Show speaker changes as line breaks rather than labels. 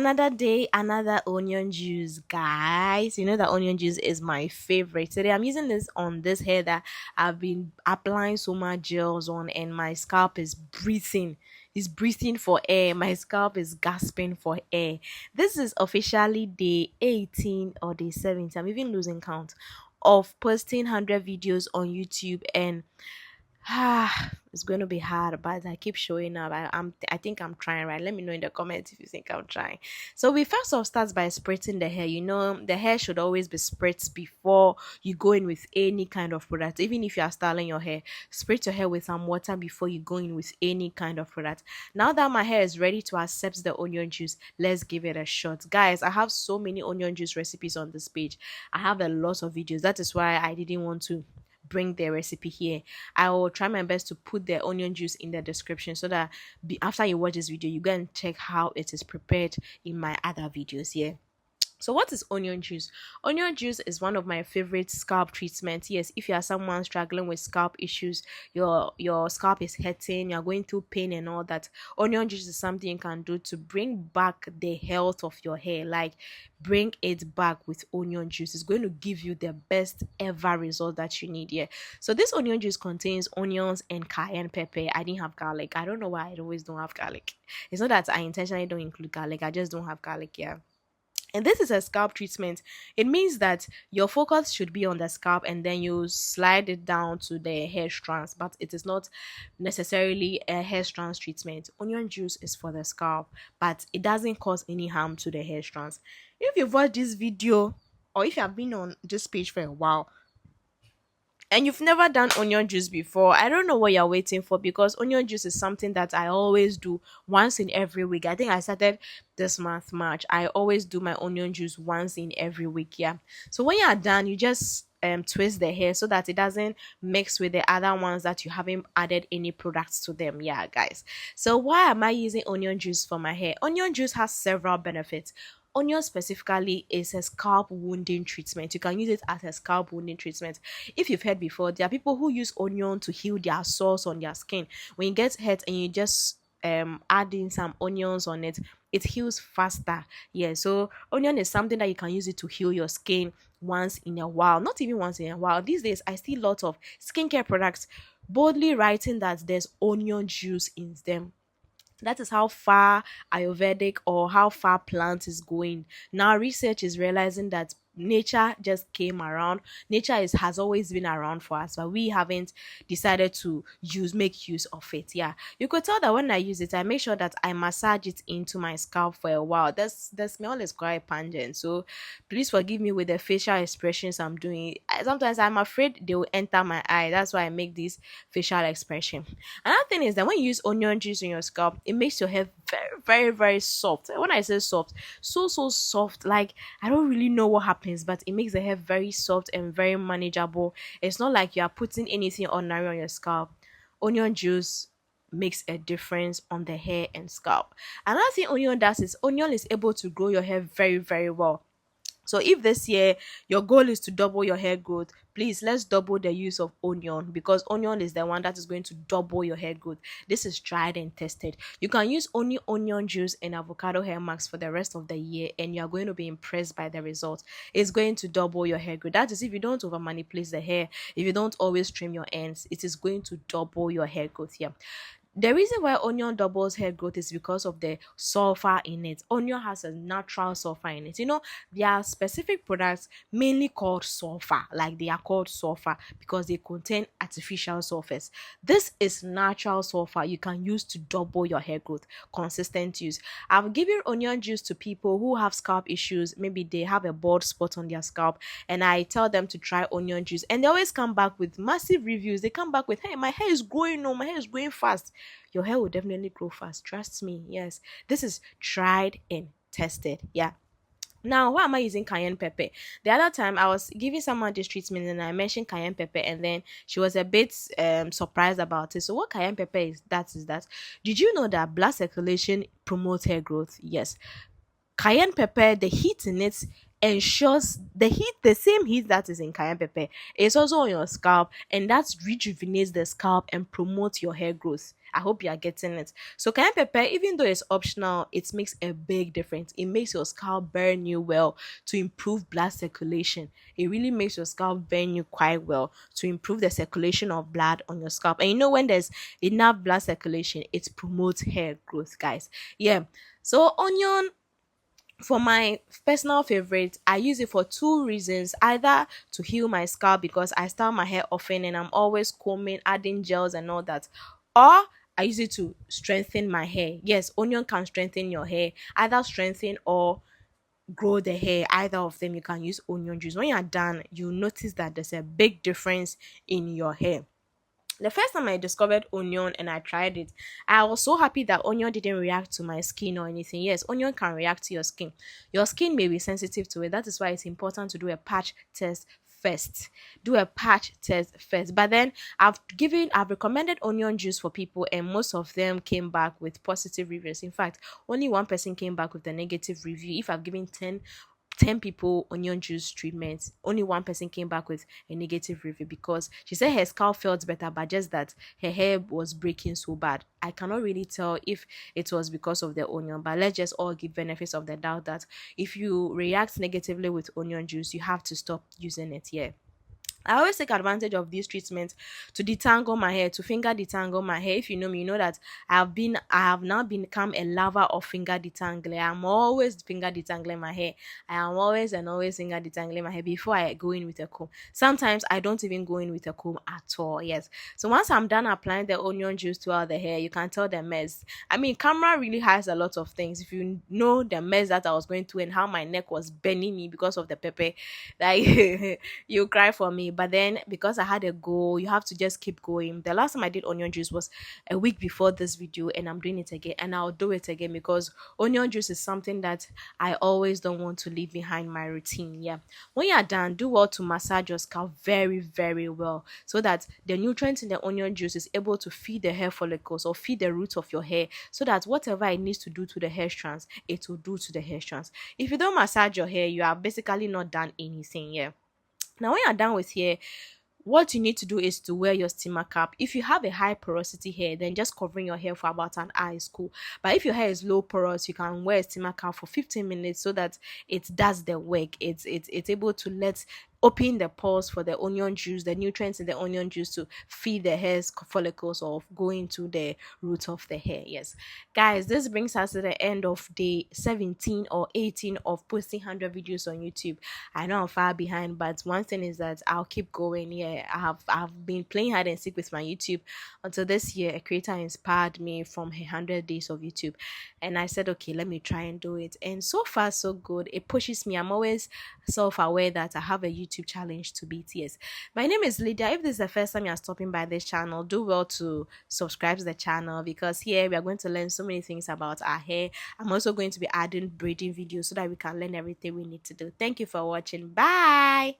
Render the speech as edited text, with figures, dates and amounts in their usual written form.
Another day, another onion juice, guys. You know that onion juice is my favorite. Today I'm using this on this hair that I've been applying so much gels on, and my scalp is breathing. It's breathing for air. My scalp is gasping for air. This is officially day 18 or day 17. I'm even losing count of posting 100 videos on YouTube, and it's going to be hard, but I keep showing up. I think I'm trying, right? Let me know in the comments if you think I'm trying. So we first off start by spritzing the hair. You know, the hair should always be spritzed before you go in with any kind of product. Even if you are styling your hair, spritz your hair with some water before you go in with any kind of product. Now that my hair is ready to accept the onion juice, let's give it a shot. Guys, I have so many onion juice recipes on this page. I have a lot of videos. That is why I didn't want to bring the recipe here. I will try my best to put the onion juice in the description so that after you watch this video, you go and check how it is prepared in my other videos here. So what is onion juice? Onion juice is one of my favorite scalp treatments. Yes, if you are someone struggling with scalp issues, your scalp is hurting, you're going through pain and all that, onion juice is something you can do to bring back the health of your hair. Like, bring it back with onion juice. It's going to give you the best ever result that you need here. So this onion juice contains onions and cayenne pepper. I didn't have garlic. I don't know why I always don't have garlic. It's not that I intentionally don't include garlic, I just don't have garlic here. And this is a scalp treatment. It means that your focus should be on the scalp, and then you slide it down to the hair strands, but it is not necessarily a hair strands treatment. Onion juice is for the scalp, but it doesn't cause any harm to the hair strands. If you've watched this video, or if you have been on this page for a while, and you've never done onion juice before, I don't know what you're waiting for, because onion juice is something that I always do once in every week. I think I started this month, March. I always do my onion juice once in every week. Yeah. So when you're done, you just twist the hair so that it doesn't mix with the other ones that you haven't added any products to them. Yeah, guys. So why am I using onion juice for my hair? Onion juice has several benefits. Onion specifically is a scalp wounding treatment. You can use it as a scalp wounding treatment. If you've heard before, there are people who use onion to heal their sores on their skin. When you get hurt and you just add in some onions on it, it heals faster. Yeah, so onion is something that you can use it to heal your skin once in a while. Not even once in a while. These days I see lots of skincare products boldly writing that there's onion juice in them. That is how far Ayurvedic or how far plant is going. Now research is realizing that nature just came around. Nature has always been around for us, but we haven't decided to make use of it. Yeah, you could tell that when I use it, I make sure that I massage it into my scalp for a while. The smell is quite pungent, so please forgive me with the facial expressions I'm doing. Sometimes I'm afraid they will enter my eye. That's why I make this facial expression. Another thing is that when you use onion juice in your scalp, it makes your hair very, very, very soft. When I say soft, so soft, like I don't really know what happens, but it makes the hair very soft and very manageable. It's not like you are putting anything ordinary on your scalp. Onion juice makes a difference on the hair and scalp. Another thing onion does is onion is able to grow your hair very, very well. So if this year your goal is to double your hair growth, please let's double the use of onion, because onion is the one that is going to double your hair growth. This is tried and tested. You can use only onion juice and avocado hair mask for the rest of the year, and you are going to be impressed by the results. It's going to double your hair growth. That is if you don't over manipulate the hair, if you don't always trim your ends, it is going to double your hair growth here. The reason why onion doubles hair growth is because of the sulfur in it. Onion has a natural sulfur in it. You know, there are specific products mainly called sulfur, like they are called sulfur because they contain artificial sulfurs. This is natural sulfur you can use to double your hair growth. Consistent use. I've given onion juice to people who have scalp issues. Maybe they have a bald spot on their scalp, and I tell them to try onion juice, and they always come back with massive reviews. They come back with, hey, my hair is growing, my hair is growing fast. Your hair will definitely grow fast. Trust me. Yes, this is tried and tested. Yeah. Now, why am I using cayenne pepper? The other time I was giving someone this treatment and I mentioned cayenne pepper, and then she was a bit surprised about it. So what cayenne pepper is that did you know that blood circulation promotes hair growth? Yes. Cayenne pepper, the heat in it ensures the heat, the same heat that is in cayenne pepper, is also on your scalp, and that rejuvenates the scalp and promotes your hair growth. I hope you are getting it. So cayenne pepper, even though it's optional, it makes a big difference. It makes your scalp burn you well to improve blood circulation. It really makes your scalp burn you quite well to improve the circulation of blood on your scalp. And you know, when there's enough blood circulation, it promotes hair growth, guys. Yeah. So onion, for my personal favorite, I use it for two reasons: either to heal my scalp because I style my hair often and I'm always combing, adding gels and all that, or I use it to strengthen my hair. Yes, onion can strengthen your hair, either strengthen or grow the hair. Either of them, you can use onion juice. When you're done, you notice that there's a big difference in your hair. The first time I discovered onion and I tried it, I was so happy that onion didn't react to my skin or anything. Yes, onion can react to your skin. Your skin may be sensitive to it. That is why it's important to do a patch test first. Do a patch test first. But then I've recommended onion juice for people, and most of them came back with positive reviews. In fact, only one person came back with a negative review. If I've given 10 people onion juice treatments, only one person came back with a negative review because she said her scalp felt better, but just that her hair was breaking so bad. I cannot really tell if it was because of the onion, but let's just all give benefits of the doubt that if you react negatively with onion juice, you have to stop using it. Yeah. I always take advantage of these treatments to detangle my hair, to finger detangle my hair. If you know me, you know that I have now become a lover of finger detangling. I'm always finger detangling my hair. I am always and always finger detangling my hair before I go in with a comb. Sometimes I don't even go in with a comb at all. Yes. So once I'm done applying the onion juice throughout the hair, you can tell the mess. I mean, camera really hides a lot of things. If you know the mess that I was going through and how my neck was bending me because of the pepper, like you cry for me. But then because I had a goal, you have to just keep going. The last time I did onion juice was a week before this video, and I'm doing it again, and I'll do it again because onion juice is something that I always don't want to leave behind my routine. Yeah. When you're done, do well to massage your scalp very, very well so that the nutrients in the onion juice is able to feed the hair follicles or feed the roots of your hair, so that whatever it needs to do to the hair strands, it will do to the hair strands. If you don't massage your hair, you are basically not done anything. Yeah. Now, when you're done with hair, what you need to do is to wear your steamer cap. If you have a high porosity hair, then just covering your hair for about an hour is cool. But if your hair is low porous, you can wear a steamer cap for 15 minutes so that it does the work. It's able to let open the pores for the onion juice, the nutrients in the onion juice to feed the hair's follicles or go into the root of the hair. Yes, guys, this brings us to the end of day 17 or 18 of posting 100 videos on YouTube. I know I'm far behind, but one thing is that I'll keep going. Yeah, I've been playing hide and seek with my YouTube until this year. A creator inspired me from her 100 days of YouTube, and I said, okay, let me try and do it. And so far, so good. It pushes me. I'm always self-aware that I have a YouTube challenge to beat. Yes, my name is Lydia. If this is the first time you're stopping by this channel, do well to subscribe to the channel because here we are going to learn so many things about our hair. I'm also going to be adding braiding videos so that we can learn everything we need to do. Thank you for watching. Bye.